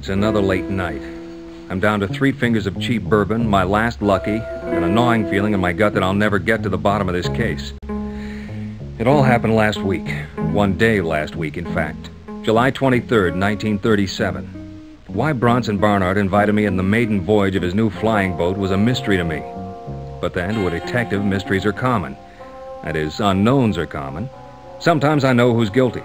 It's another late night. I'm down to 3 fingers of cheap bourbon, my last lucky, and a gnawing feeling in my gut that I'll never get to the bottom of this case. It all happened last week. One day last week, in fact. July 23rd, 1937. Why Bronson Barnard invited me in the maiden voyage of his new flying boat was a mystery to me. But then, to a detective, mysteries are common. That is, unknowns are common. Sometimes I know who's guilty.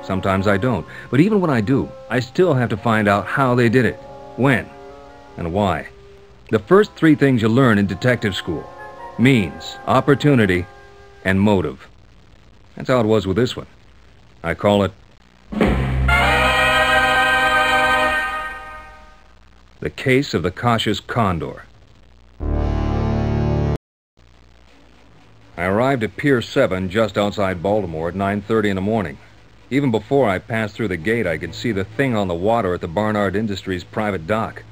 Sometimes I don't. But even when I do, I still have to find out how they did it, when, and why. The first 3 things you learn in detective school: means, opportunity, and motive. That's how it was with this one. I call it the case of the cautious Condor. I arrived at Pier 7 just outside Baltimore at 9:30 in the morning. Even before I passed through the gate, I could see the thing on the water at the Barnard Industries private dock.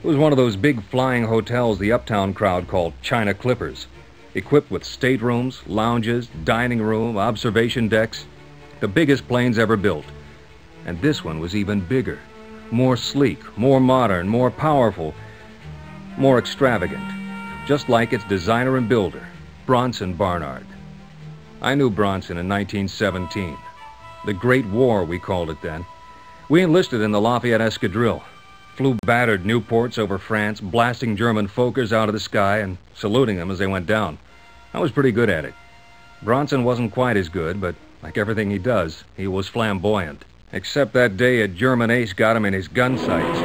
It was one of those big flying hotels the uptown crowd called China Clippers, equipped with staterooms, lounges, dining room, observation decks, the biggest planes ever built. And this one was even bigger, more sleek, more modern, more powerful, more extravagant, just like its designer and builder, Bronson Barnard. I knew Bronson in 1917. The Great War, we called it then. We enlisted in the Lafayette Escadrille, flew battered Nieuports over France, blasting German Fokkers out of the sky and saluting them as they went down. I was pretty good at it. Bronson wasn't quite as good, but like everything he does, he was flamboyant. Except that day a German ace got him in his gun sights.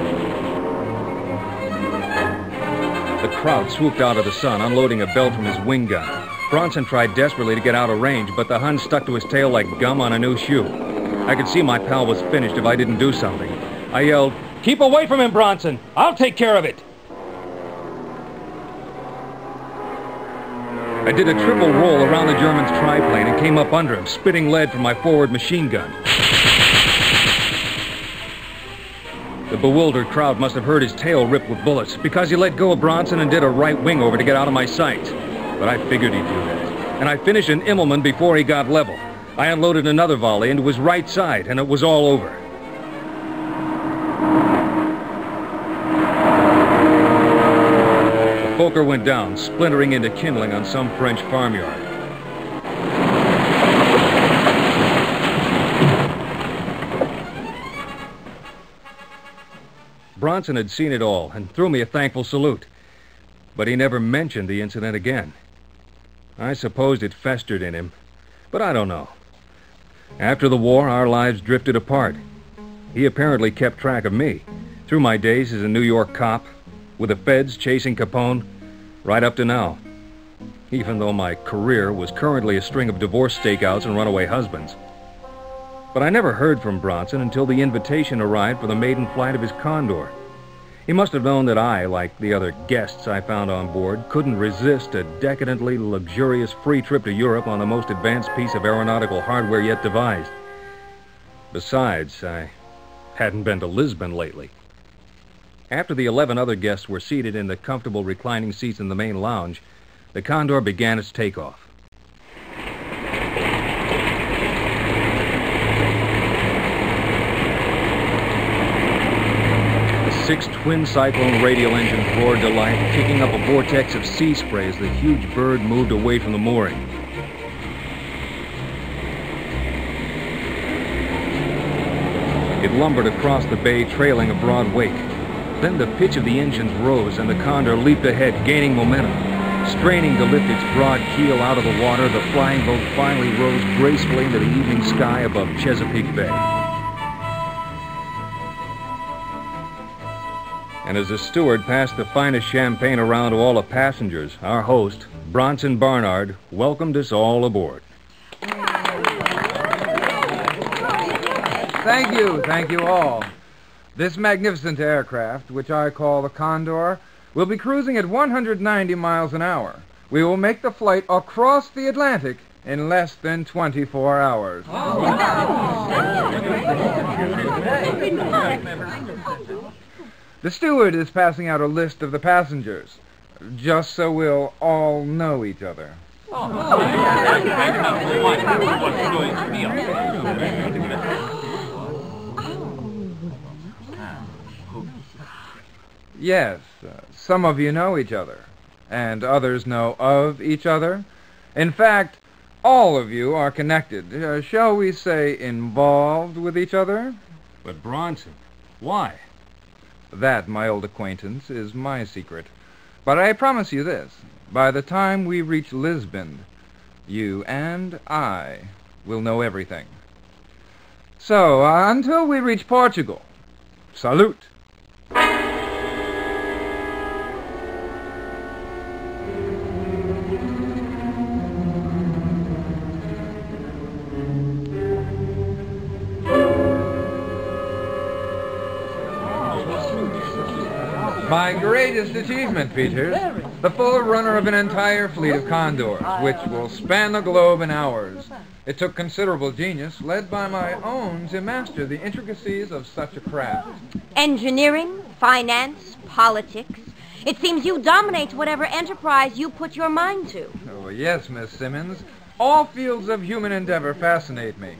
The crowd swooped out of the sun, unloading a belt from his wing gun. Bronson tried desperately to get out of range, but the Hun stuck to his tail like gum on a new shoe. I could see my pal was finished if I didn't do something. I yelled, "Keep away from him, Bronson! I'll take care of it!" I did a triple roll around the German's triplane and came up under him, spitting lead from my forward machine gun. The bewildered crowd must have heard his tail ripped with bullets, because he let go of Bronson and did a right wing over to get out of my sights. But I figured he'd do that. And I finished an Immelman before he got level. I unloaded another volley into his right side, and it was all over. The Fokker went down, splintering into kindling on some French farmyard. Bronson had seen it all and threw me a thankful salute. But he never mentioned the incident again. I supposed it festered in him, but I don't know. After the war, our lives drifted apart. He apparently kept track of me, through my days as a New York cop, with the feds chasing Capone, right up to now. Even though my career was currently a string of divorce stakeouts and runaway husbands. But I never heard from Bronson until the invitation arrived for the maiden flight of his Condor. He must have known that I, like the other guests I found on board, couldn't resist a decadently luxurious free trip to Europe on the most advanced piece of aeronautical hardware yet devised. Besides, I hadn't been to Lisbon lately. After the 11 other guests were seated in the comfortable reclining seats in the main lounge, the Condor began its takeoff. The 6 twin cyclone radial engines roared to life, kicking up a vortex of sea spray as the huge bird moved away from the mooring. It lumbered across the bay, trailing a broad wake. Then the pitch of the engines rose, and the Condor leaped ahead, gaining momentum. Straining to lift its broad keel out of the water, the flying boat finally rose gracefully into the evening sky above Chesapeake Bay. And as the steward passed the finest champagne around to all the passengers, our host, Bronson Barnard, welcomed us all aboard. Thank you all. This magnificent aircraft, which I call the Condor, will be cruising at 190 miles an hour. We will make the flight across the Atlantic in less than 24 hours. The steward is passing out a list of the passengers, just so we'll all know each other. Yes, some of you know each other, and others know of each other. In fact, all of you are connected, shall we say involved with each other? But Bronson, why? That, my old acquaintance, is my secret. But I promise you this. By the time we reach Lisbon, you and I will know everything. So, until we reach Portugal, salute. My greatest achievement, Peters, the forerunner of an entire fleet of Condors, which will span the globe in hours. It took considerable genius, led by my own, to master the intricacies of such a craft. Engineering, finance, politics. It seems you dominate whatever enterprise you put your mind to. Oh, yes, Miss Simmons. All fields of human endeavor fascinate me.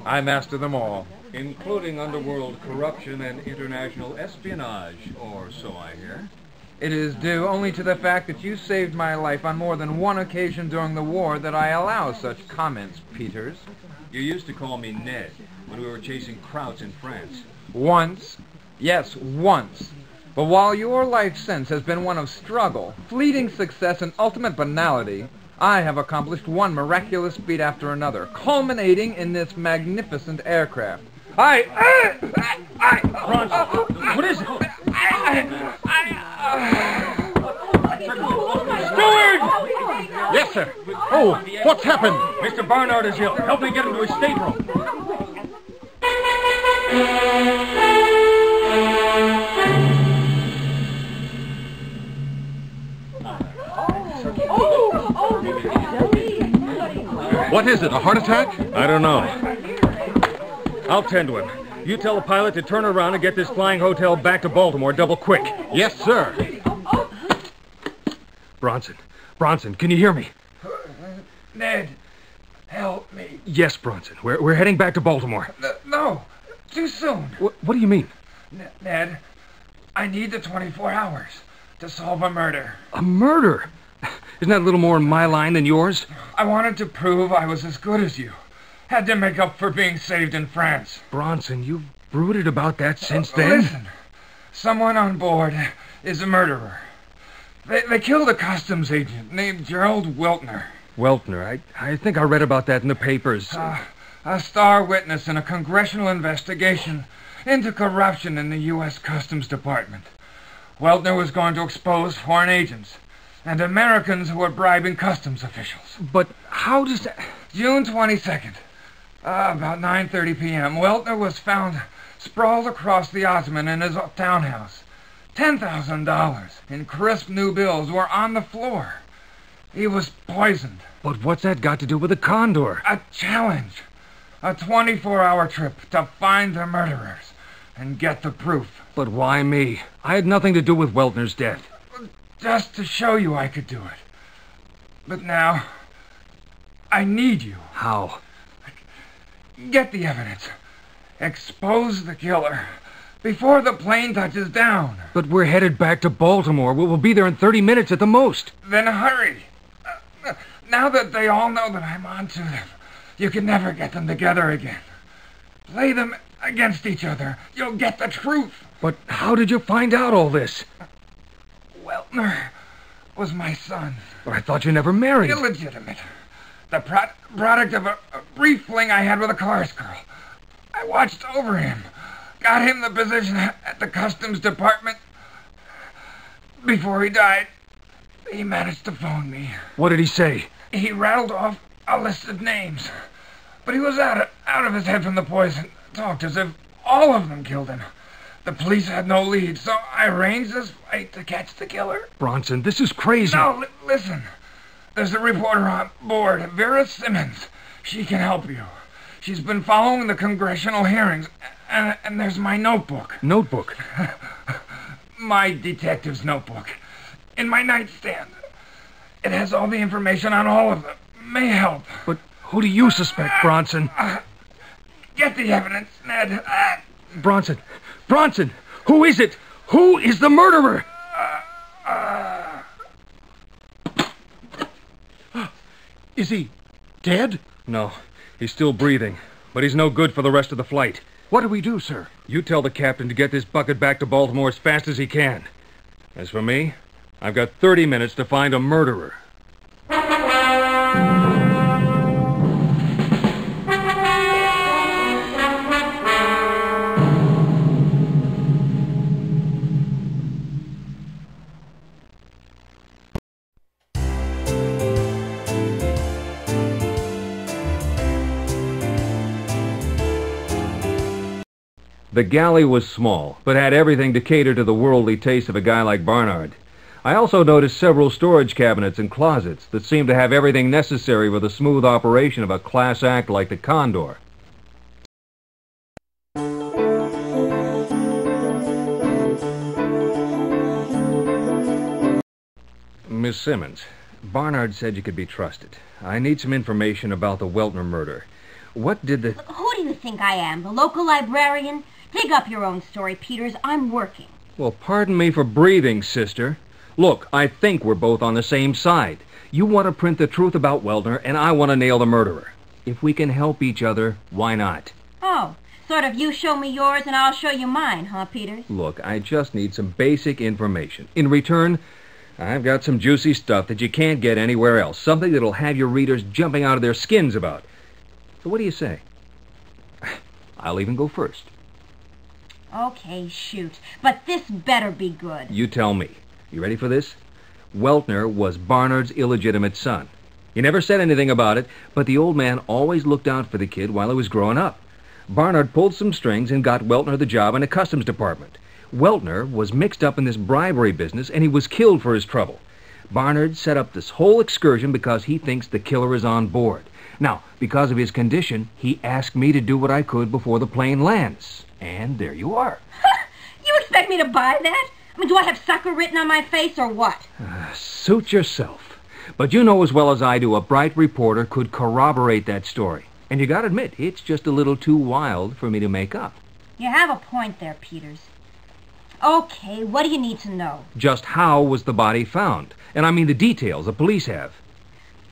I master them all. Including underworld corruption and international espionage, or so I hear. It is due only to the fact that you saved my life on more than one occasion during the war that I allow such comments, Peters. You used to call me Ned when we were chasing Krauts in France. Once. Yes, once. But while your life since has been one of struggle, fleeting success, and ultimate banality, I have accomplished one miraculous feat after another, culminating in this magnificent aircraft. Bronson, what is it? Steward! Yes, sir. Oh, what's happened? Mr. Barnard is ill. Help me get him to his stateroom. What is it, a heart attack? I don't know. I'll tend to him. You tell the pilot to turn around and get this flying hotel back to Baltimore double quick. Yes, sir. Bronson, can you hear me? Ned, help me. Yes, Bronson. We're heading back to Baltimore. No, too soon. What do you mean? Ned, I need the 24 hours to solve a murder. A murder? Isn't that a little more in my line than yours? I wanted to prove I was as good as you. Had to make up for being saved in France. Bronson, you've brooded about that since then? Listen, someone on board is a murderer. They killed a customs agent named Gerald Weltner. Weltner, I think I read about that in the papers. A star witness in a congressional investigation into corruption in the U.S. Customs Department. Weltner was going to expose foreign agents and Americans who were bribing customs officials. But how does that... June 22nd. About 9:30 p.m., Weltner was found sprawled across the ottoman in his townhouse. $10,000 in crisp new bills were on the floor. He was poisoned. But what's that got to do with the Condor? A challenge. A 24-hour trip to find the murderers and get the proof. But why me? I had nothing to do with Weltner's death. Just to show you I could do it. But now, I need you. How? Get the evidence. Expose the killer before the plane touches down. But we're headed back to Baltimore. We'll be there in 30 minutes at the most. Then hurry. Now that they all know that I'm onto them, you can never get them together again. Play them against each other. You'll get the truth. But how did you find out all this? Weltner was my son. But I thought you never married. Illegitimate. The product of a brief fling I had with a chorus girl. I watched over him. Got him the position at the Customs Department. Before he died, he managed to phone me. What did he say? He rattled off a list of names. But he was out of his head from the poison. Talked as if all of them killed him. The police had no lead, so I arranged this fight to catch the killer. Bronson, this is crazy. No, listen. There's a reporter on board, Vera Simmons. She can help you. She's been following the congressional hearings, and there's my notebook. Notebook? My detective's notebook. In my nightstand. It has all the information on all of them. May help. But who do you suspect, Bronson? Get the evidence, Ned. Bronson, who is it? Who is the murderer? Is he dead? No, he's still breathing, but he's no good for the rest of the flight. What do we do, sir? You tell the captain to get this bucket back to Baltimore as fast as he can. As for me, I've got 30 minutes to find a murderer. The galley was small, but had everything to cater to the worldly taste of a guy like Barnard. I also noticed several storage cabinets and closets that seemed to have everything necessary for the smooth operation of a class act like the Condor. Miss Simmons, Barnard said you could be trusted. I need some information about the Weltner murder. What did the... Who do you think I am, the local librarian? Dig up your own story, Peters. I'm working. Well, pardon me for breathing, sister. Look, I think we're both on the same side. You want to print the truth about Weltner, and I want to nail the murderer. If we can help each other, why not? Oh, sort of you show me yours and I'll show you mine, huh, Peters? Look, I just need some basic information. In return, I've got some juicy stuff that you can't get anywhere else. Something that'll have your readers jumping out of their skins about. So what do you say? I'll even go first. Okay, shoot. But this better be good. You tell me. You ready for this? Weltner was Barnard's illegitimate son. He never said anything about it, but the old man always looked out for the kid while he was growing up. Barnard pulled some strings and got Weltner the job in the customs department. Weltner was mixed up in this bribery business, and he was killed for his trouble. Barnard set up this whole excursion because he thinks the killer is on board. Now, because of his condition, he asked me to do what I could before the plane lands. And there you are. You expect me to buy that? I mean, do I have sucker written on my face or what? Suit yourself. But you know as well as I do, a bright reporter could corroborate that story. And you gotta admit, it's just a little too wild for me to make up. You have a point there, Peters. Okay, what do you need to know? Just how was the body found? And I mean the details the police have.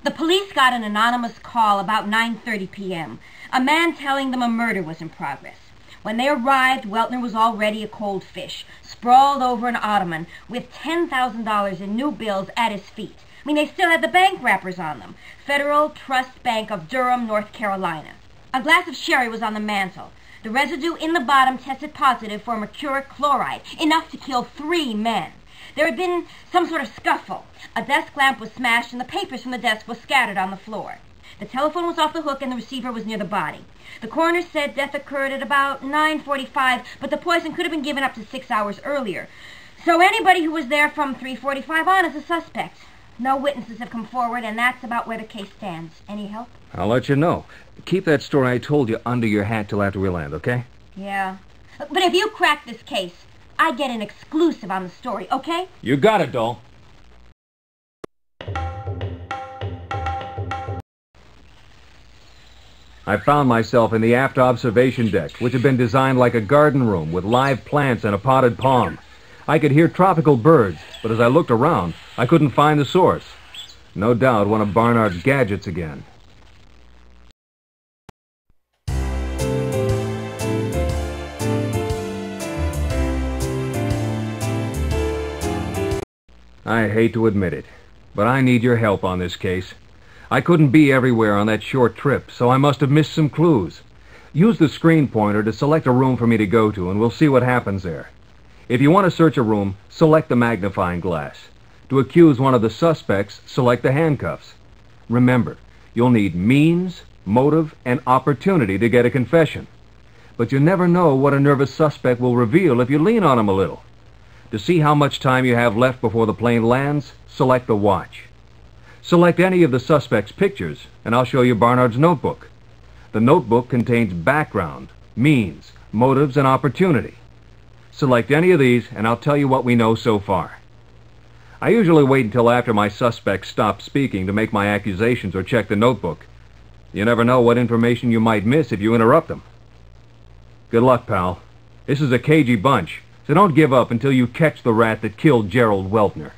The police got an anonymous call about 9:30 p.m. A man telling them a murder was in progress. When they arrived, Weltner was already a cold fish, sprawled over an ottoman with $10,000 in new bills at his feet. I mean, they still had the bank wrappers on them. Federal Trust Bank of Durham, North Carolina. A glass of sherry was on the mantel. The residue in the bottom tested positive for mercuric chloride, enough to kill 3 men. There had been some sort of scuffle. A desk lamp was smashed and the papers from the desk were scattered on the floor. The telephone was off the hook and the receiver was near the body. The coroner said death occurred at about 9:45, but the poison could have been given up to 6 hours earlier. So anybody who was there from 3:45 on is a suspect. No witnesses have come forward, and that's about where the case stands. Any help? I'll let you know. Keep that story I told you under your hat till after we land, okay? Yeah. But if you crack this case, I get an exclusive on the story, okay? You got it, doll. I found myself in the aft observation deck, which had been designed like a garden room with live plants and a potted palm. I could hear tropical birds, but as I looked around, I couldn't find the source. No doubt one of Barnard's gadgets again. I hate to admit it, but I need your help on this case. I couldn't be everywhere on that short trip, so I must have missed some clues. Use the screen pointer to select a room for me to go to, and we'll see what happens there. If you want to search a room, select the magnifying glass. To accuse one of the suspects, select the handcuffs. Remember, you'll need means, motive, and opportunity to get a confession. But you never know what a nervous suspect will reveal if you lean on him a little. To see how much time you have left before the plane lands, select the watch. Select any of the suspect's pictures, and I'll show you Barnard's notebook. The notebook contains background, means, motives, and opportunity. Select any of these, and I'll tell you what we know so far. I usually wait until after my suspects stop speaking to make my accusations or check the notebook. You never know what information you might miss if you interrupt them. Good luck, pal. This is a cagey bunch, So don't give up until you catch the rat that killed Gerald Weltner.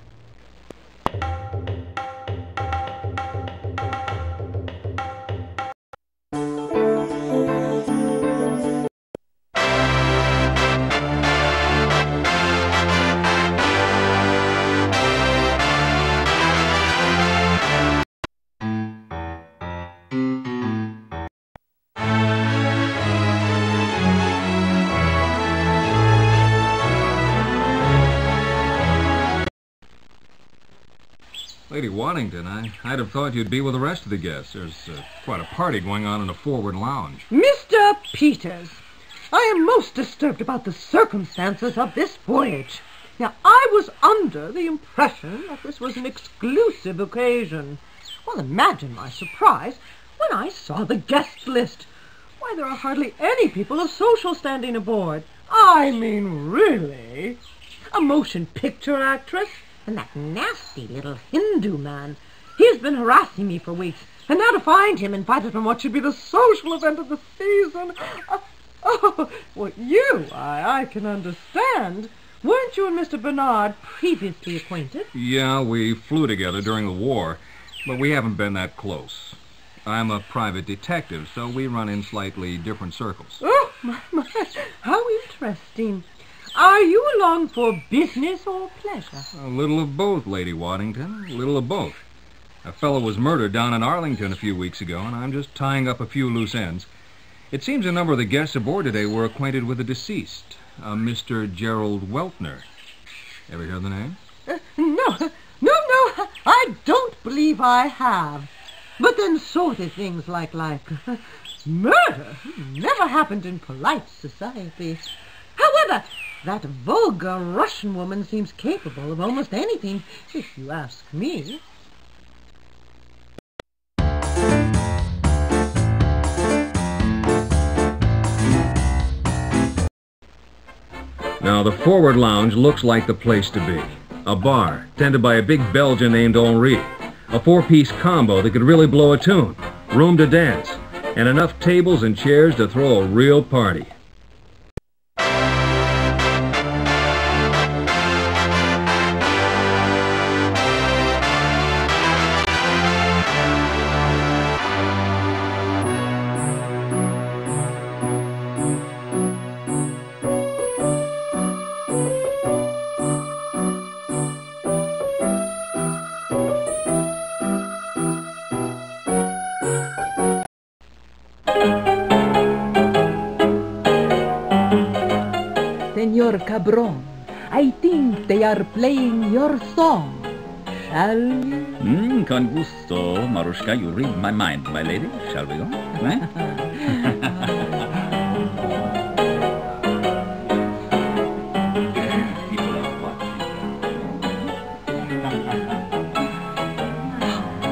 Lady Waddington, I'd have thought you'd be with the rest of the guests. There's quite a party going on in the forward lounge. Mr. Peters, I am most disturbed about the circumstances of this voyage. Now, I was under the impression that this was an exclusive occasion. Well, imagine my surprise when I saw the guest list. Why, there are hardly any people of social standing aboard. I mean, really? A motion picture actress? And that nasty little Hindu man. He has been harassing me for weeks. And now to find him invited on what should be the social event of the season. I can understand. Weren't you and Mr. Bernard previously acquainted? Yeah, we flew together during the war, but we haven't been that close. I'm a private detective, so we run in slightly different circles. Oh, my, how interesting. Are you along for business or pleasure? A little of both, Lady Waddington. A little of both. A fellow was murdered down in Arlington a few weeks ago, and I'm just tying up a few loose ends. It seems a number of the guests aboard today were acquainted with the deceased, Mr. Gerald Weltner. Ever hear the name? No, I don't believe I have. But then sort of things like murder never happened in polite society. However, that vulgar Russian woman seems capable of almost anything, if you ask me. Now, the forward lounge looks like the place to be. A bar, tended by a big Belgian named Henri. A four-piece combo that could really blow a tune. Room to dance. And enough tables and chairs to throw a real party. Senor Cabron, I think they are playing your song. Shall we? Con gusto, Marushka. You read my mind, my lady. Shall we go?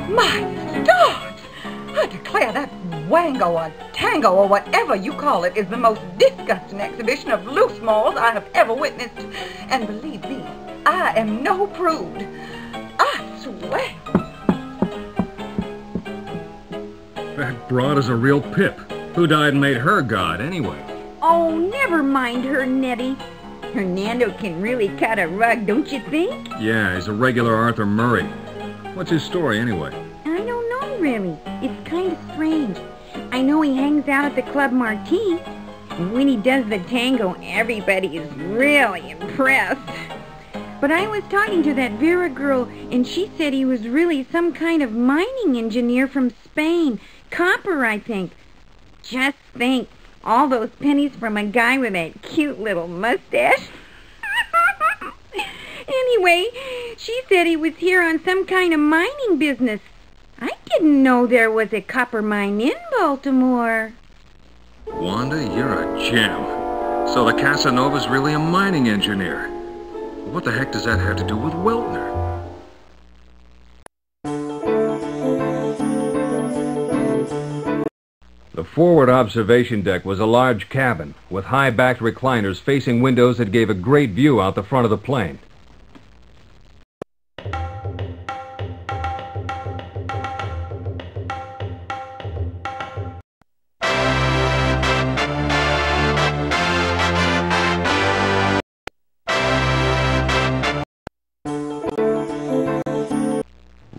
My God! I declare that wango or tango or whatever you call it is the most disgusting exhibition of loose morals I have ever witnessed. And believe me, I am no prude. I swear. That broad is a real pip. Who died and made her god, anyway? Oh, never mind her, Nettie. Hernando can really cut a rug, don't you think? Yeah, he's a regular Arthur Murray. What's his story, anyway? I don't know, really. It's kind of strange. I know he hangs out at the Club Martine. And when he does the tango, everybody is really impressed. But I was talking to that Vera girl, and she said he was really some kind of mining engineer from Spain. Copper, I think. Just think, all those pennies from a guy with that cute little mustache. Anyway, she said he was here on some kind of mining business. I didn't know there was a copper mine in Baltimore. Wanda, you're a gem. So the Casanova's really a mining engineer. What the heck does that have to do with Weltner? The forward observation deck was a large cabin with high-backed recliners facing windows that gave a great view out the front of the plane.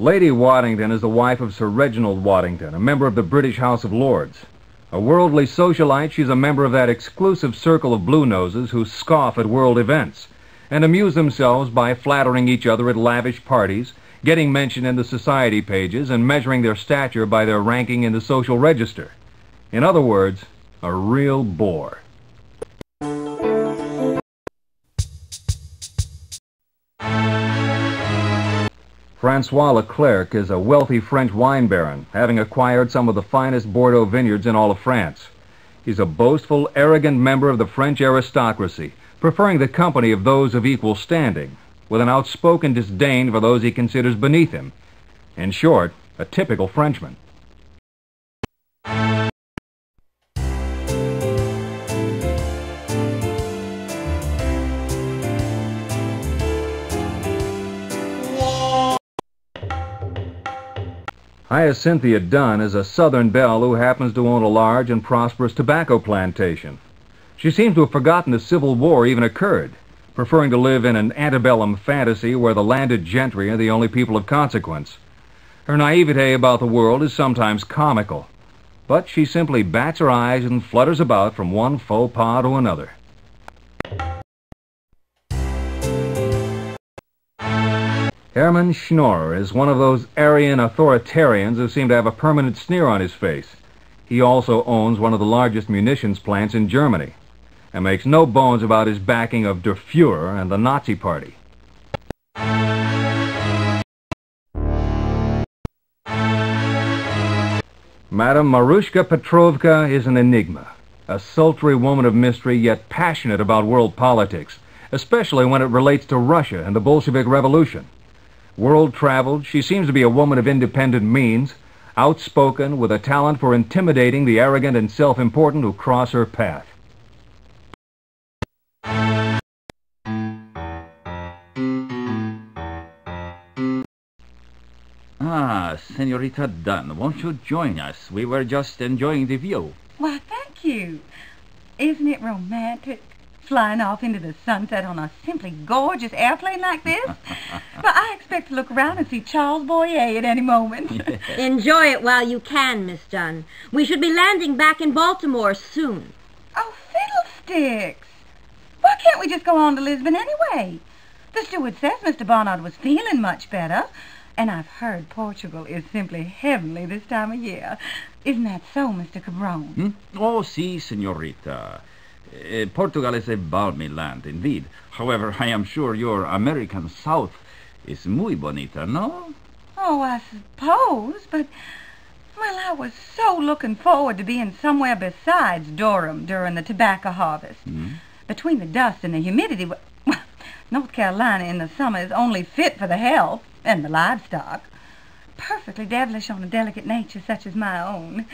Lady Waddington is the wife of Sir Reginald Waddington, a member of the British House of Lords. A worldly socialite, she's a member of that exclusive circle of blue-noses who scoff at world events and amuse themselves by flattering each other at lavish parties, getting mentioned in the society pages, and measuring their stature by their ranking in the social register. In other words, a real bore. Francois Leclerc is a wealthy French wine baron, having acquired some of the finest Bordeaux vineyards in all of France. He's a boastful, arrogant member of the French aristocracy, preferring the company of those of equal standing, with an outspoken disdain for those he considers beneath him. In short, a typical Frenchman. Hyacinthia Dunn is a Southern belle who happens to own a large and prosperous tobacco plantation. She seems to have forgotten the Civil War even occurred, preferring to live in an antebellum fantasy where the landed gentry are the only people of consequence. Her naivete about the world is sometimes comical, but she simply bats her eyes and flutters about from one faux pas to another. Hermann Schnorrer is one of those Aryan authoritarians who seem to have a permanent sneer on his face. He also owns one of the largest munitions plants in Germany, and makes no bones about his backing of Der Fuhrer and the Nazi Party. Madame Marushka Petrovka is an enigma, a sultry woman of mystery, yet passionate about world politics, especially when it relates to Russia and the Bolshevik Revolution. World-traveled, she seems to be a woman of independent means, outspoken, with a talent for intimidating the arrogant and self-important who cross her path. Ah, Senorita Dunn, won't you join us? We were just enjoying the view. Why, thank you. Isn't it romantic? Flying off into the sunset on a simply gorgeous airplane like this? But I expect to look around and see Charles Boyer at any moment. Enjoy it while you can, Miss Dunn. We should be landing back in Baltimore soon. Oh, fiddlesticks. Why can't we just go on to Lisbon anyway? The steward says Mr. Barnard was feeling much better, and I've heard Portugal is simply heavenly this time of year. Isn't that so, Mr. Cabron? Oh, si, Senorita. Portugal is a balmy land, indeed. However, I am sure your American South is muy bonita, no? Oh, I suppose, but... Well, I was so looking forward to being somewhere besides Durham during the tobacco harvest. Between the dust and the humidity, well, North Carolina in the summer is only fit for the health and the livestock. Perfectly devilish on a delicate nature such as my own.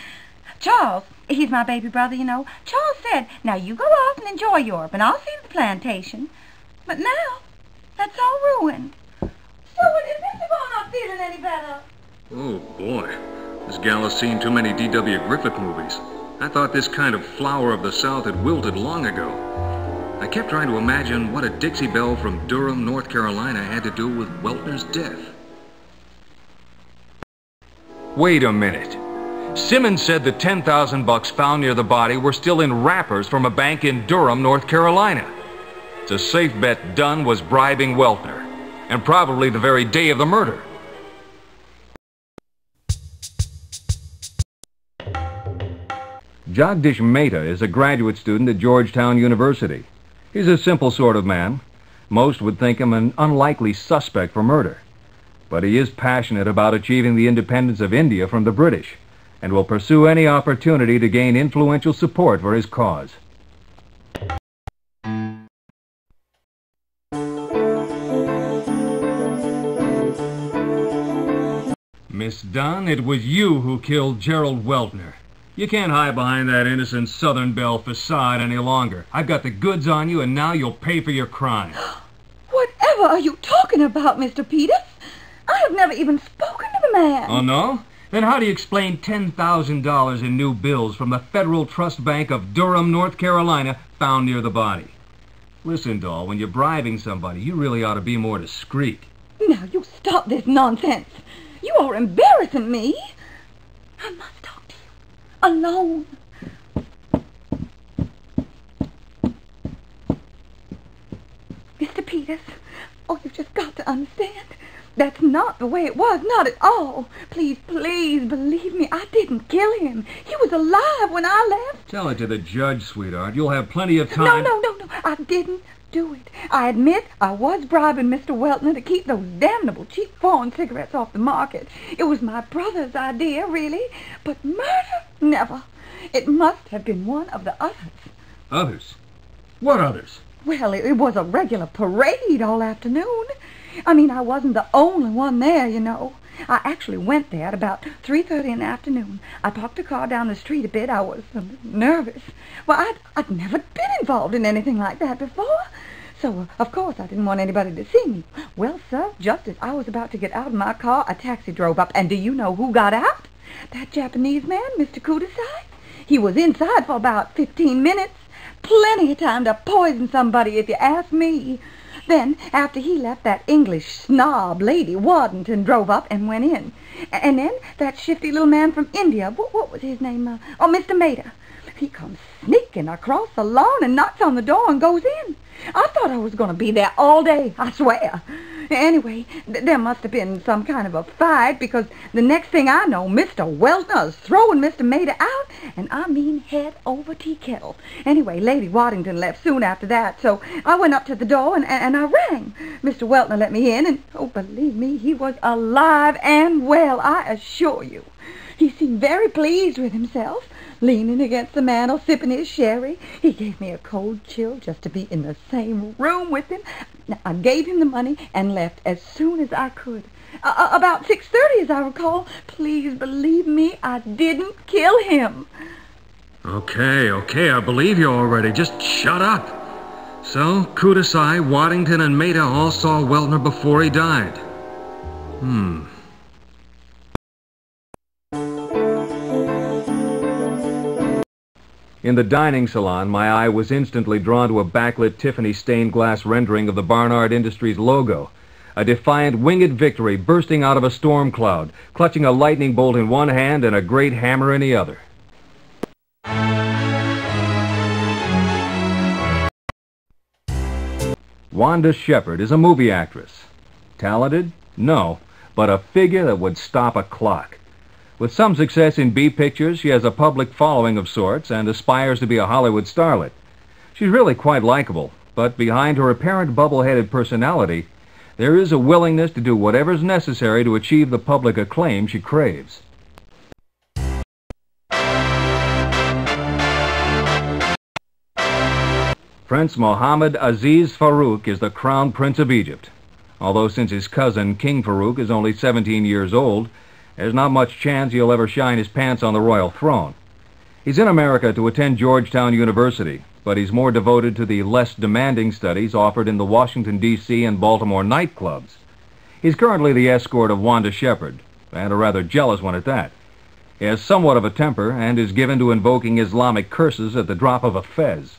Charles, he's my baby brother, you know. Charles said, now you go off and enjoy Europe, and I'll see to the plantation. But now, that's all ruined. So, is Mr. Barnard feeling any better? Oh, boy. This gal has seen too many D.W. Griffith movies. I thought this kind of flower of the South had wilted long ago. I kept trying to imagine what a Dixie Belle from Durham, North Carolina had to do with Weltner's death. Wait a minute. Simmons said the $10,000 found near the body were still in wrappers from a bank in Durham, North Carolina. It's a safe bet Dunn was bribing Weltner, and probably the very day of the murder. Jagdish Mehta is a graduate student at Georgetown University. He's a simple sort of man. Most would think him an unlikely suspect for murder. But he is passionate about achieving the independence of India from the British, and will pursue any opportunity to gain influential support for his cause. Miss Dunn, it was you who killed Gerald Weltner. You can't hide behind that innocent Southern belle facade any longer. I've got the goods on you, and now you'll pay for your crime. Whatever are you talking about, Mr. Peters? I have never even spoken to the man. Oh, no? Then how do you explain $10,000 in new bills from the Federal Trust Bank of Durham, North Carolina, found near the body? Listen, doll, when you're bribing somebody, you really ought to be more discreet. Now, you stop this nonsense. You are embarrassing me. I must talk to you. Alone. Mr. Peters, oh, you've just got to understand. That's not the way it was, not at all. Please, please believe me, I didn't kill him. He was alive when I left. Tell it to the judge, sweetheart. You'll have plenty of time. No. I didn't do it. I admit I was bribing Mr. Weltner to keep those damnable cheap foreign cigarettes off the market. It was my brother's idea, really. But murder? Never. It must have been one of the others. Others? What others? Well, it was a regular parade all afternoon. I mean, I wasn't the only one there, you know. I actually went there at about 3:30 in the afternoon. I parked the car down the street a bit. I was nervous. Well, I'd never been involved in anything like that before. So, of course, I didn't want anybody to see me. Well, sir, just as I was about to get out of my car, a taxi drove up. And do you know who got out? That Japanese man, Mr. Kudasai. He was inside for about 15 minutes. Plenty of time to poison somebody, if you ask me. Then, after he left, that English snob, Lady Waddington, drove up and went in. And then that shifty little man from India, what was his name? Mr. Maida. He comes sneaking across the lawn and knocks on the door and goes in. I thought I was going to be there all day, I swear. Anyway, there must have been some kind of a fight, because the next thing I know, Mr. Weltner is throwing Mr. Maida out, and I mean head over tea kettle. Anyway, Lady Waddington left soon after that, so I went up to the door and I rang. Mr. Weltner let me in, and, oh, believe me, he was alive and well, I assure you. He seemed very pleased with himself, leaning against the mantel, sipping his sherry. He gave me a cold chill just to be in the same room with him. Now, I gave him the money and left as soon as I could. About 6:30, as I recall. Please believe me, I didn't kill him. Okay, I believe you already. Just shut up. So, Kudasai, Waddington, and Maida all saw Weltner before he died. In the dining salon, my eye was instantly drawn to a backlit Tiffany stained glass rendering of the Barnard Industries logo. A defiant winged victory bursting out of a storm cloud, clutching a lightning bolt in one hand and a great hammer in the other. Wanda Shepard is a movie actress. Talented? No, but a figure that would stop a clock. With some success in B pictures, she has a public following of sorts and aspires to be a Hollywood starlet. She's really quite likable, but behind her apparent bubble-headed personality, there is a willingness to do whatever's necessary to achieve the public acclaim she craves. Prince Mohammed Aziz Farouk is the Crown Prince of Egypt. Although since his cousin, King Farouk, is only 17 years old, there's not much chance he'll ever shine his pants on the royal throne. He's in America to attend Georgetown University, but he's more devoted to the less demanding studies offered in the Washington, D.C. and Baltimore nightclubs. He's currently the escort of Wanda Shepard, and a rather jealous one at that. He has somewhat of a temper and is given to invoking Islamic curses at the drop of a fez.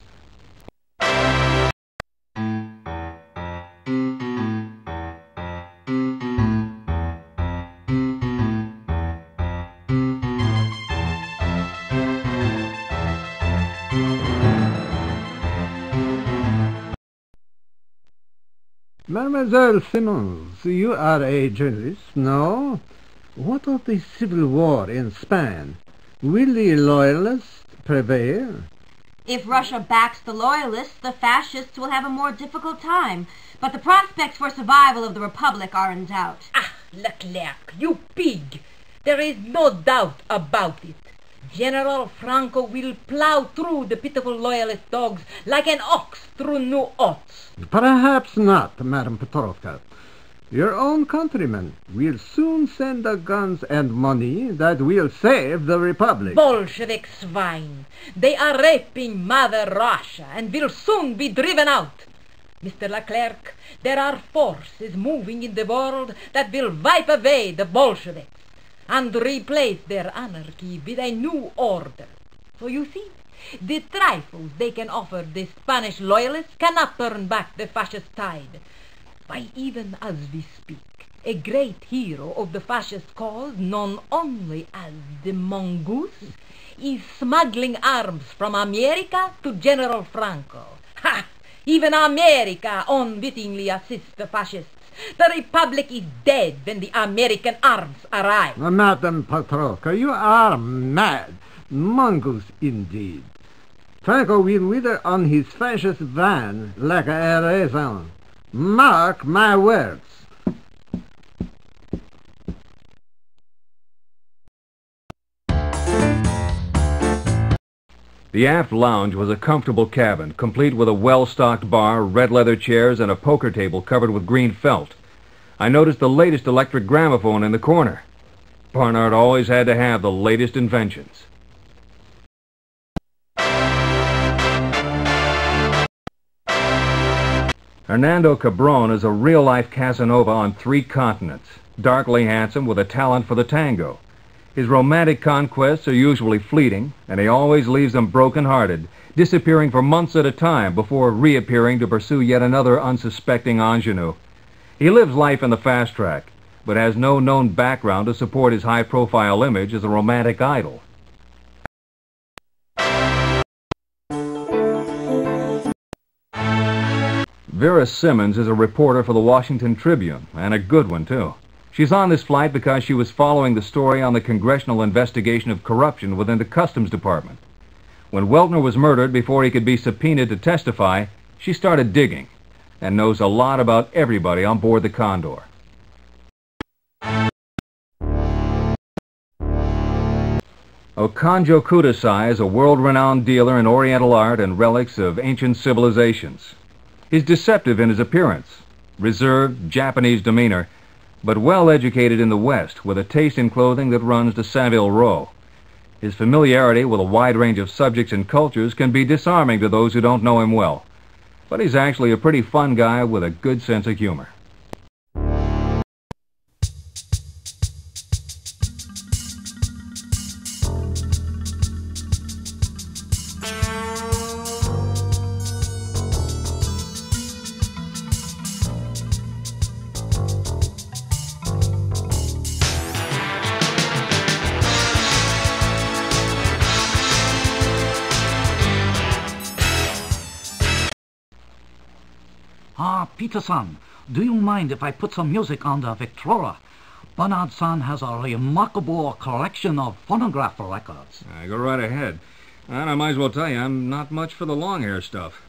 Mademoiselle Simmons, you are a journalist, no? What of the civil war in Spain? Will the loyalists prevail? If Russia backs the loyalists, the fascists will have a more difficult time. But the prospects for survival of the Republic are in doubt. Ah, Leclerc, you pig! There is no doubt about it. General Franco will plow through the pitiful loyalist dogs like an ox through new oats. Perhaps not, Madame Petrovka. Your own countrymen will soon send the guns and money that will save the Republic. Bolshevik swine. They are raping Mother Russia and will soon be driven out. Mr. Leclerc, there are forces moving in the world that will wipe away the Bolsheviks and replace their anarchy with a new order. So you see, the trifles they can offer the Spanish loyalists cannot turn back the fascist tide. Why, even as we speak, a great hero of the fascist cause, known only as the Mongoose, is smuggling arms from America to General Franco. Ha! Even America unwittingly assists the fascists. The Republic is dead when the American arms arrive. Madam Patroka, you are mad. Mongoose indeed. Franco will wither on his fascist van like a raisin. Mark my words. The aft lounge was a comfortable cabin, complete with a well-stocked bar, red leather chairs, and a poker table covered with green felt. I noticed the latest electric gramophone in the corner. Barnard always had to have the latest inventions. Hernando Cabron is a real-life Casanova on 3 continents, darkly handsome with a talent for the tango. His romantic conquests are usually fleeting, and he always leaves them broken-hearted, disappearing for months at a time before reappearing to pursue yet another unsuspecting ingenue. He lives life in the fast track, but has no known background to support his high-profile image as a romantic idol. Vera Simmons is a reporter for the Washington Tribune, and a good one, too. She's on this flight because she was following the story on the congressional investigation of corruption within the Customs Department. When Weltner was murdered before he could be subpoenaed to testify, she started digging and knows a lot about everybody on board the Condor. Okonjo Kudasai is a world-renowned dealer in Oriental art and relics of ancient civilizations. He's deceptive in his appearance, reserved, Japanese demeanor, but well-educated in the West, with a taste in clothing that runs to Savile Row. His familiarity with a wide range of subjects and cultures can be disarming to those who don't know him well. But he's actually a pretty fun guy with a good sense of humor. Peter-san, do you mind if I put some music on the Victrola? Bernard-san has a remarkable collection of phonograph records. Go right ahead. And I might as well tell you, I'm not much for the long hair stuff.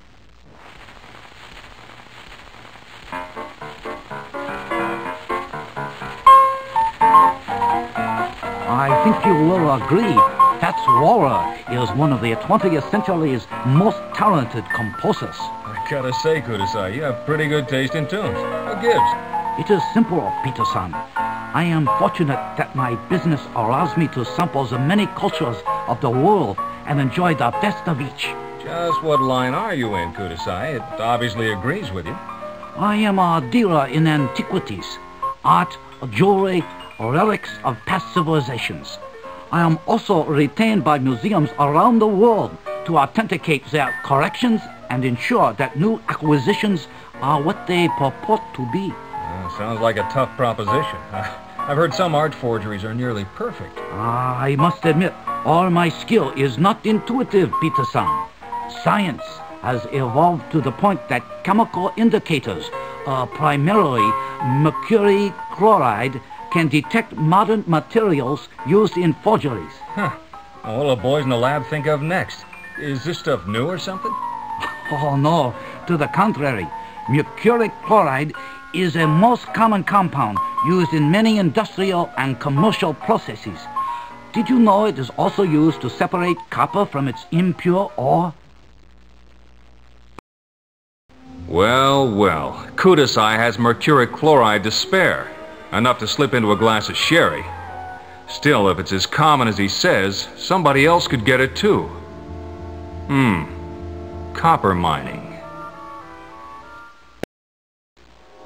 I think you will agree that Laura is one of the 20th century's most talented composers. I gotta say, Kudasai, you have pretty good taste in tunes. What gives? It is simple, Peter-san. I am fortunate that my business allows me to sample the many cultures of the world and enjoy the best of each. Just what line are you in, Kudasai? It obviously agrees with you. I am a dealer in antiquities, art, jewelry, relics of past civilizations. I am also retained by museums around the world to authenticate their collections and ensure that new acquisitions are what they purport to be. Sounds like a tough proposition. I've heard some art forgeries are nearly perfect. I must admit, all my skill is not intuitive, Peter-san. Science has evolved to the point that chemical indicators, primarily mercury chloride, can detect modern materials used in forgeries. Huh. Well, what will the boys in the lab think of next? Is this stuff new or something? Oh, no. To the contrary. Mercuric chloride is a most common compound used in many industrial and commercial processes. Did you know it is also used to separate copper from its impure ore? Well, well. Kudasai has mercuric chloride to spare. Enough to slip into a glass of sherry. Still, if it's as common as he says, somebody else could get it too. Copper mining.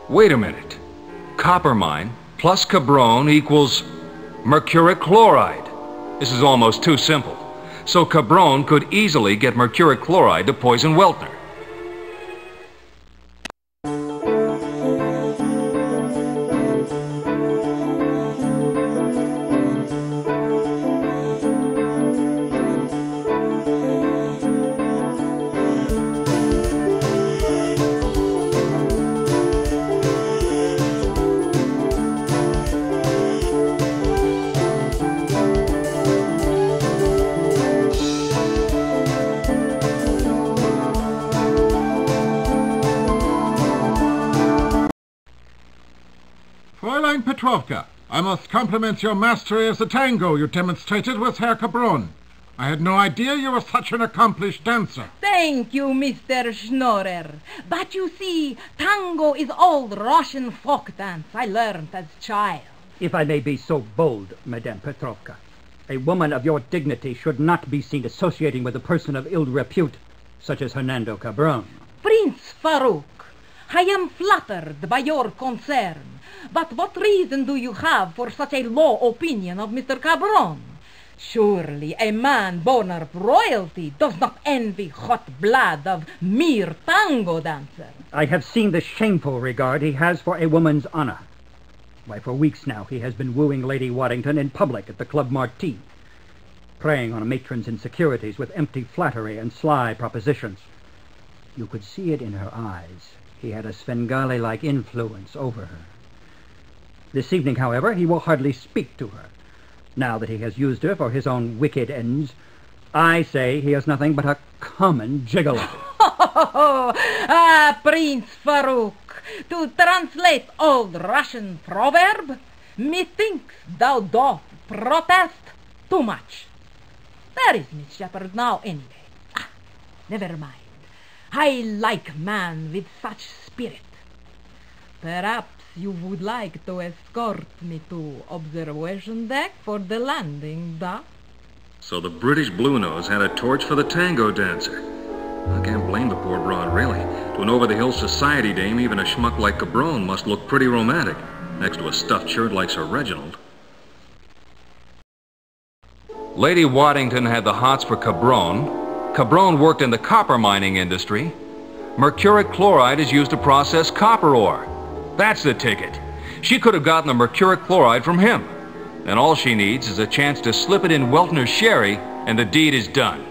Wait a minute. Copper mine plus Cabron equals mercuric chloride. This is almost too simple. So Cabron could easily get mercuric chloride to poison Weltner. Petrovka, I must compliment your mastery of the tango you demonstrated with Herr Cabron. I had no idea you were such an accomplished dancer. Thank you, Mr. Schnorrer. But you see, tango is old Russian folk dance I learned as a child. If I may be so bold, Madame Petrovka, a woman of your dignity should not be seen associating with a person of ill repute, such as Hernando Cabron. Prince Farouk, I am flattered by your concern, but what reason do you have for such a low opinion of Mr. Cabron? Surely a man born of royalty does not envy hot blood of mere tango dancer. I have seen the shameful regard he has for a woman's honor. Why, for weeks now he has been wooing Lady Waddington in public at the Club Marti, preying on a matron's insecurities with empty flattery and sly propositions. You could see it in her eyes. He had a Svengali-like influence over her. This evening, however, he will hardly speak to her. Now that he has used her for his own wicked ends, I say he is nothing but a common gigolo. Prince Farouk, to translate old Russian proverb, methinks thou dost protest too much. Where is Miss Shepherd now, anyway? Never mind. I like man with such spirit. Perhaps you would like to escort me to observation deck for the landing, da? So the British Blue Nose had a torch for the tango dancer. I can't blame the poor broad, really. To an over-the-hill society dame, even a schmuck like Cabron must look pretty romantic, next to a stuffed shirt like Sir Reginald. Lady Waddington had the hots for Cabron. Cabron worked in the copper mining industry. Mercuric chloride is used to process copper ore. That's the ticket. She could have gotten the mercuric chloride from him. And all she needs is a chance to slip it in Weltner's sherry, and the deed is done.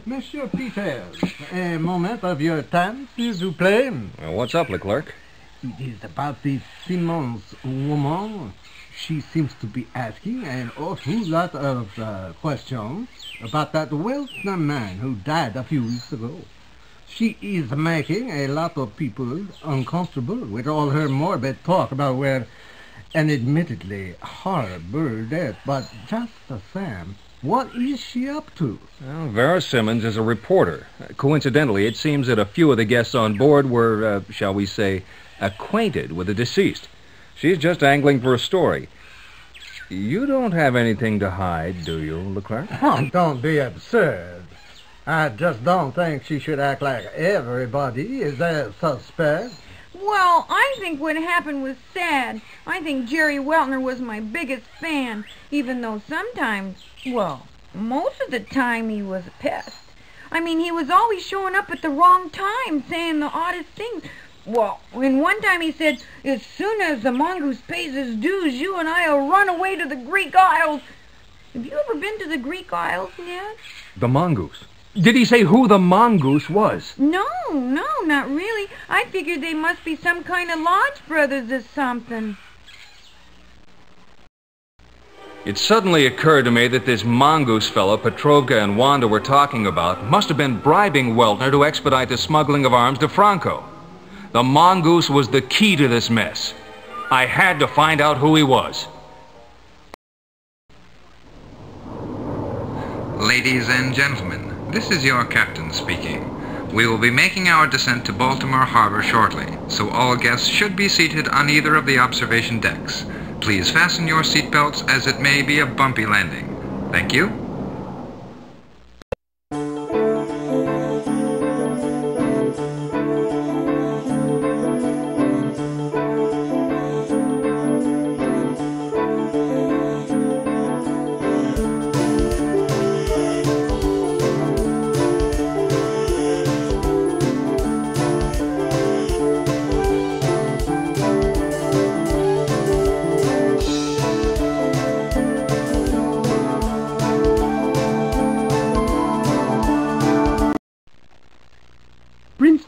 Monsieur Peters, a moment of your time, s'il vous plaît. What's up, Leclerc? It is about this Simmons woman. She seems to be asking an awful lot of questions about that Weltner man who died a few weeks ago. She is making a lot of people uncomfortable with all her morbid talk about where an admittedly horrible death, but just the same. What is she up to? Well, Vera Simmons is a reporter. Coincidentally, it seems that a few of the guests on board were, shall we say, acquainted with the deceased. She's just angling for a story. You don't have anything to hide, do you, Leclerc? Oh, don't be absurd. I just don't think she should act like everybody is a suspect. Well, I think what happened was sad. I think Jerry Weltner was my biggest fan, even though sometimes, well, most of the time he was a pest. I mean, he was always showing up at the wrong time, saying the oddest things. Well, when one time he said, as soon as the mongoose pays his dues, you and I will run away to the Greek Isles. Have you ever been to the Greek Isles, Ned? The mongoose. Did he say who the mongoose was? No, not really. I figured they must be some kind of Lodge brothers or something. It suddenly occurred to me that this mongoose fellow Petrovka and Wanda were talking about must have been bribing Weltner to expedite the smuggling of arms to Franco. The mongoose was the key to this mess. I had to find out who he was. Ladies and gentlemen, this is your captain speaking. We will be making our descent to Baltimore Harbor shortly, so all guests should be seated on either of the observation decks. Please fasten your seatbelts as it may be a bumpy landing. Thank you.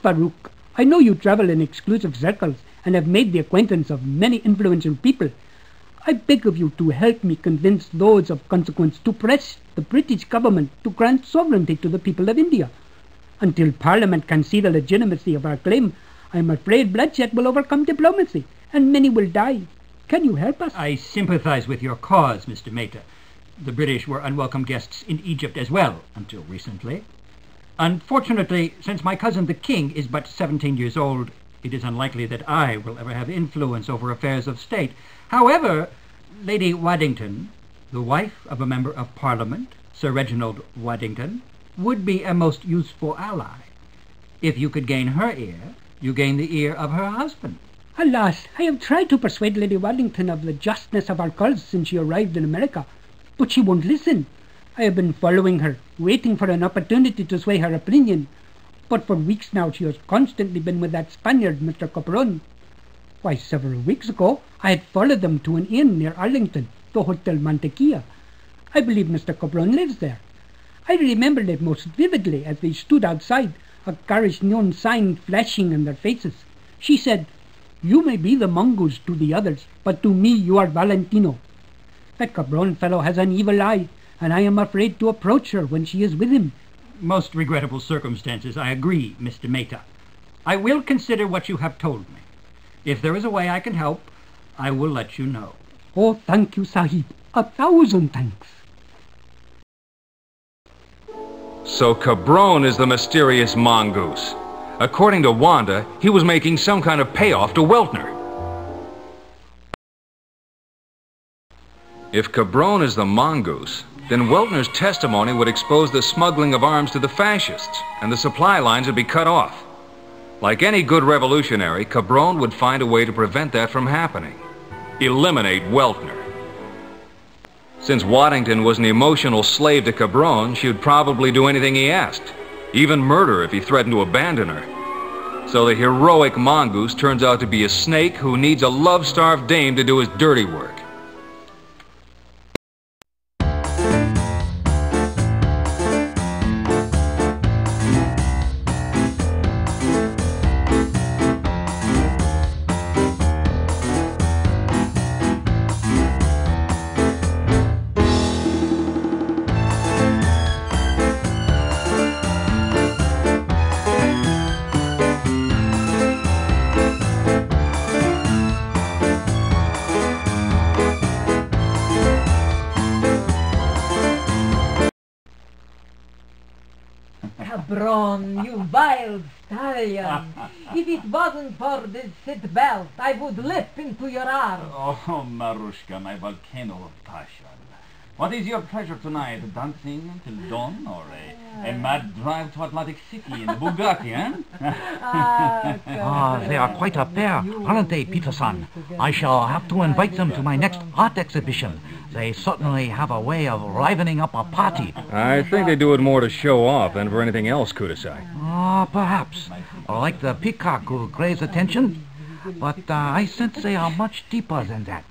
Farouk, I know you travel in exclusive circles and have made the acquaintance of many influential people. I beg of you to help me convince those of consequence to press the British government to grant sovereignty to the people of India. Until Parliament can see the legitimacy of our claim, I am afraid bloodshed will overcome diplomacy, and many will die. Can you help us? I sympathize with your cause, Mr. Mehta. The British were unwelcome guests in Egypt as well, until recently. Unfortunately, since my cousin the king is but 17 years old, it is unlikely that I will ever have influence over affairs of state. However, Lady Waddington, the wife of a member of Parliament, Sir Reginald Waddington, would be a most useful ally. If you could gain her ear, you gain the ear of her husband. Alas, I have tried to persuade Lady Waddington of the justness of our cause since she arrived in America, but she won't listen. I have been following her, waiting for an opportunity to sway her opinion. But for weeks now she has constantly been with that Spaniard, Mr. Cabron. Why, several weeks ago, I had followed them to an inn near Arlington, the Hotel Mantequilla. I believe Mr. Cabron lives there. I remembered it most vividly as they stood outside, a garish neon sign flashing in their faces. She said, "You may be the mongoose to the others, but to me you are Valentino. That Cabron fellow has an evil eye, and I am afraid to approach her when she is with him." Most regrettable circumstances, I agree, Mr. Mehta. I will consider what you have told me. If there is a way I can help, I will let you know. Oh, thank you, Sahib. 1,000 thanks. So Cabron is the mysterious mongoose. According to Wanda, he was making some kind of payoff to Weltner. If Cabron is the mongoose, then Weltner's testimony would expose the smuggling of arms to the fascists, and the supply lines would be cut off. Like any good revolutionary, Cabron would find a way to prevent that from happening. Eliminate Weltner. Since Waddington was an emotional slave to Cabron, she would probably do anything he asked, even murder if he threatened to abandon her. So the heroic mongoose turns out to be a snake who needs a love-starved dame to do his dirty work. Cabron, you wild stallion. If it wasn't for this seat belt, I would leap into your arms. Oh, Marushka, my volcano of passion. What is your pleasure tonight? Dancing till dawn, or a mad drive to Atlantic City in the Bugatti, eh? They are quite a pair, aren't they, Peterson? I shall have to invite them to my next art exhibition. They certainly have a way of livening up a party. I think they do it more to show off than for anything else, Kudasai. Perhaps. Like the peacock who craves attention. But I sense they are much deeper than that.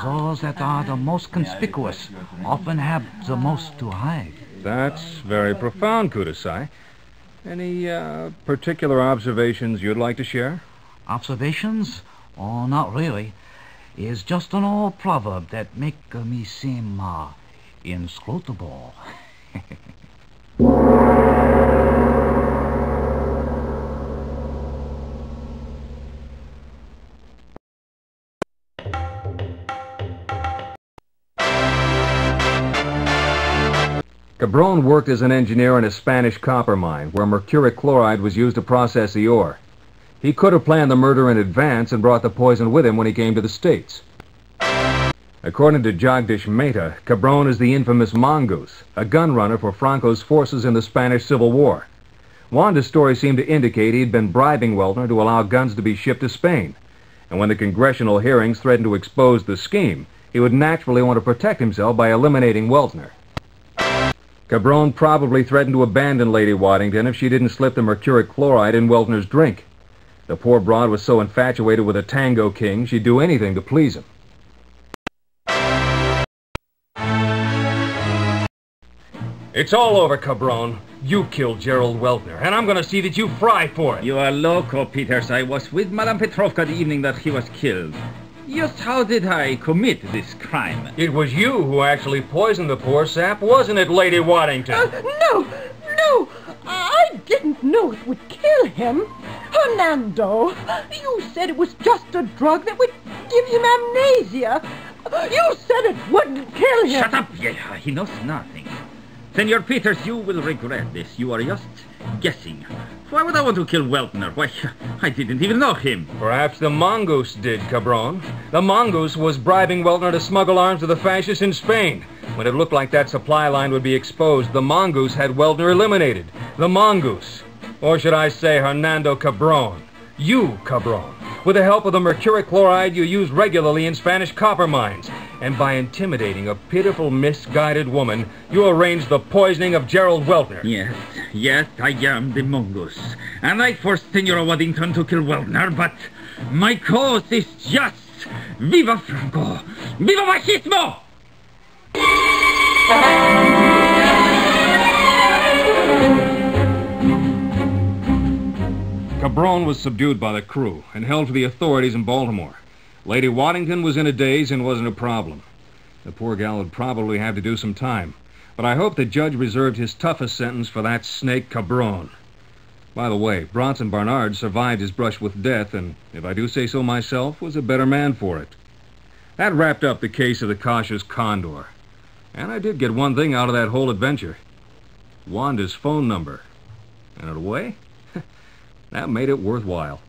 Those that are the most conspicuous often have the most to hide. That's very profound, Kudasai. Any particular observations you'd like to share? Observations? Oh, not really. It's just an old proverb that make me seem inscrutable. Cabron worked as an engineer in a Spanish copper mine where mercuric chloride was used to process the ore. He could have planned the murder in advance and brought the poison with him when he came to the States. According to Jagdish Mehta, Cabron is the infamous mongoose, a gun runner for Franco's forces in the Spanish Civil War. Wanda's story seemed to indicate he'd been bribing Weltner to allow guns to be shipped to Spain. And when the congressional hearings threatened to expose the scheme, he would naturally want to protect himself by eliminating Weltner. Cabron probably threatened to abandon Lady Waddington if she didn't slip the mercuric chloride in Weltner's drink. The poor broad was so infatuated with the Tango King, she'd do anything to please him. It's all over, Cabron. You killed Gerald Weltner, and I'm going to see that you fry for it. You are loco, Peters. I was with Madame Petrovka the evening that he was killed. Just how did I commit this crime? It was you who actually poisoned the poor sap, wasn't it, Lady Waddington? No! I didn't know it would kill him. Hernando, you said it was just a drug that would give him amnesia. You said it wouldn't kill him. Shut up, Vieja. He knows nothing. Senor Peters, you will regret this. You are just guessing. Why would I want to kill Weltner? Why, I didn't even know him. Perhaps the mongoose did, cabron. The mongoose was bribing Weltner to smuggle arms to the fascists in Spain. When it looked like that supply line would be exposed, the mongoose had Weltner eliminated. The mongoose. Or should I say Hernando Cabron. You, cabron. With the help of the mercuric chloride you use regularly in Spanish copper mines. And by intimidating a pitiful, misguided woman, you arranged the poisoning of Gerald Weltner. Yes, I am the mongoose. And I forced Senora Waddington to kill Weltner, but my cause is just. Viva Franco! Viva Machismo! Cabron was subdued by the crew and held to the authorities in Baltimore. Lady Waddington was in a daze and wasn't a problem. The poor gal would probably have to do some time, but I hope the judge reserved his toughest sentence for that snake Cabron. By the way, Bronson Barnard survived his brush with death, and, if I do say so myself, was a better man for it. That wrapped up the case of the cautious Condor. And I did get one thing out of that whole adventure. Wanda's phone number. And in a way, that made it worthwhile.